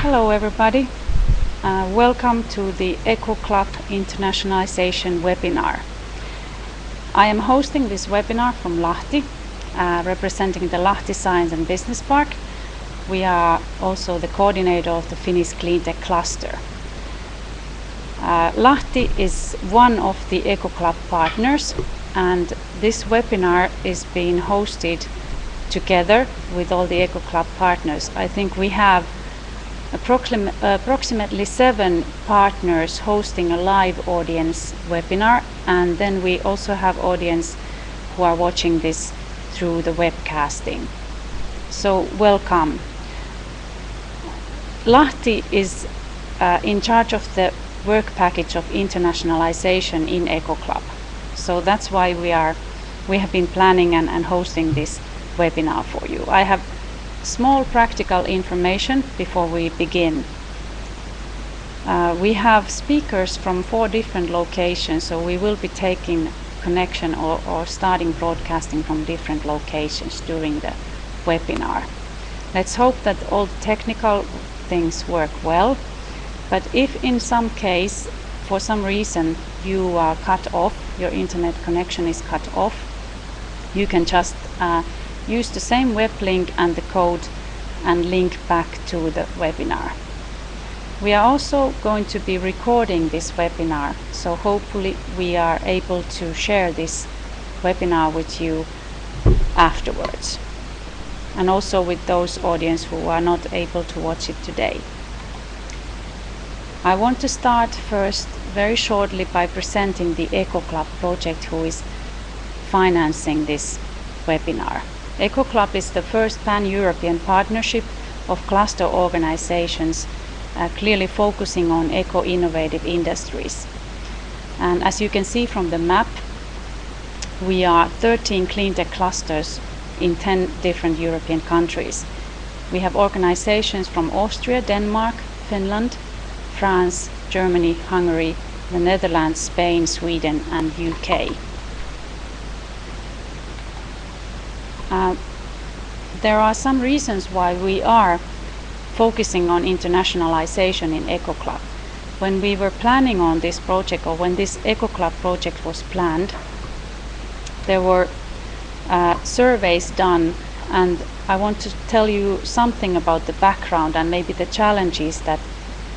Hello everybody. Welcome to the EcoCluP Internationalization webinar. I am hosting this webinar from Lahti, representing the Lahti Science and Business Park. We are also the coordinator of the Finnish Cleantech cluster. Lahti is one of the EcoCluP partners, and this webinar is being hosted together with all the EcoCluP partners. I think we have approximately 7 partners hosting a live audience webinar, and then we also have audience who are watching this through the webcasting. So welcome. Lahti is in charge of the work package of internationalization in EcoCluP. So that's why we have been planning and hosting this webinar for you. I have small practical information before we begin. We have speakers from 4 different locations, so we will be taking connection or starting broadcasting from different locations during the webinar. Let's hope that all the technical things work well, but if in some case, for some reason, you are cut off, your internet connection is cut off, you can just use the same web link and the code and link back to the webinar. We are also going to be recording this webinar, so hopefully we are able to share this webinar with you afterwards, and also with those audience who are not able to watch it today. I want to start first very shortly by presenting the EcoCluP project who is financing this webinar. EcoCluP is the first pan-European partnership of cluster organizations clearly focusing on eco-innovative industries. And as you can see from the map, we are 13 Cleantech clusters in 10 different European countries. We have organizations from Austria, Denmark, Finland, France, Germany, Hungary, the Netherlands, Spain, Sweden and UK. There are some reasons why we are focusing on internationalization in EcoCluP. When we were planning on this project, or when this EcoCluP project was planned, there were surveys done, and I want to tell you something about the background and maybe the challenges that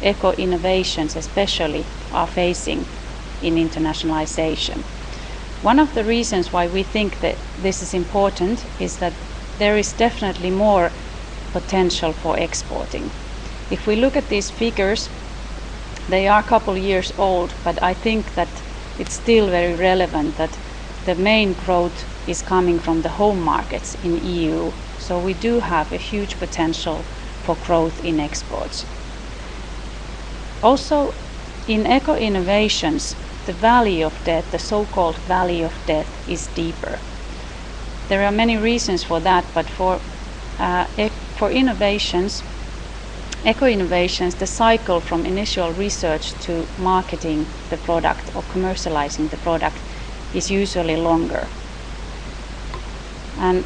eco-innovations especially are facing in internationalization. One of the reasons why we think that this is important is that there is definitely more potential for exporting. If we look at these figures, they are a couple years old, but I think that it's still very relevant that the main growth is coming from the home markets in EU. So we do have a huge potential for growth in exports. Also, in eco-innovations, the valley of death, the so-called valley of death, is deeper. There are many reasons for that, but for innovations, eco-innovations, the cycle from initial research to marketing the product or commercializing the product is usually longer. And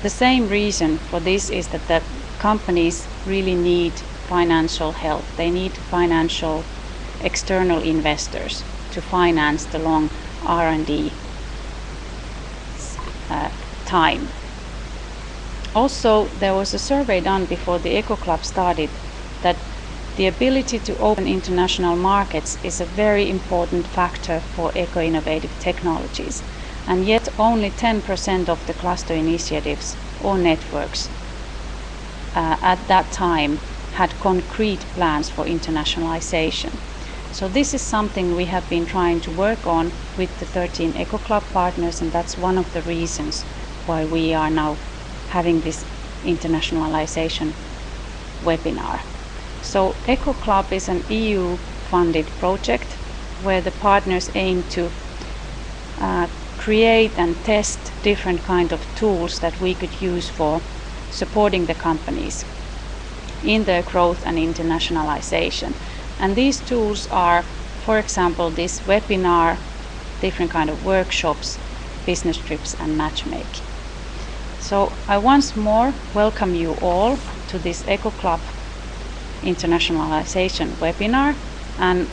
the same reason for this is that the companies really need financial help. They need financial external investors to finance the long R&D time. Also, there was a survey done before the EcoCluP started that the ability to open international markets is a very important factor for eco-innovative technologies, and yet only 10% of the cluster initiatives or networks at that time had concrete plans for internationalization. So this is something we have been trying to work on with the 13 EcoCluP partners, and that's one of the reasons why we are now having this internationalization webinar. So EcoCluP is an EU-funded project where the partners aim to create and test different kind of tools that we could use for supporting the companies in their growth and internationalization. And these tools are, for example, this webinar, different kind of workshops, business trips and matchmaking. So I once more welcome you all to this EcoCluP internationalization webinar, and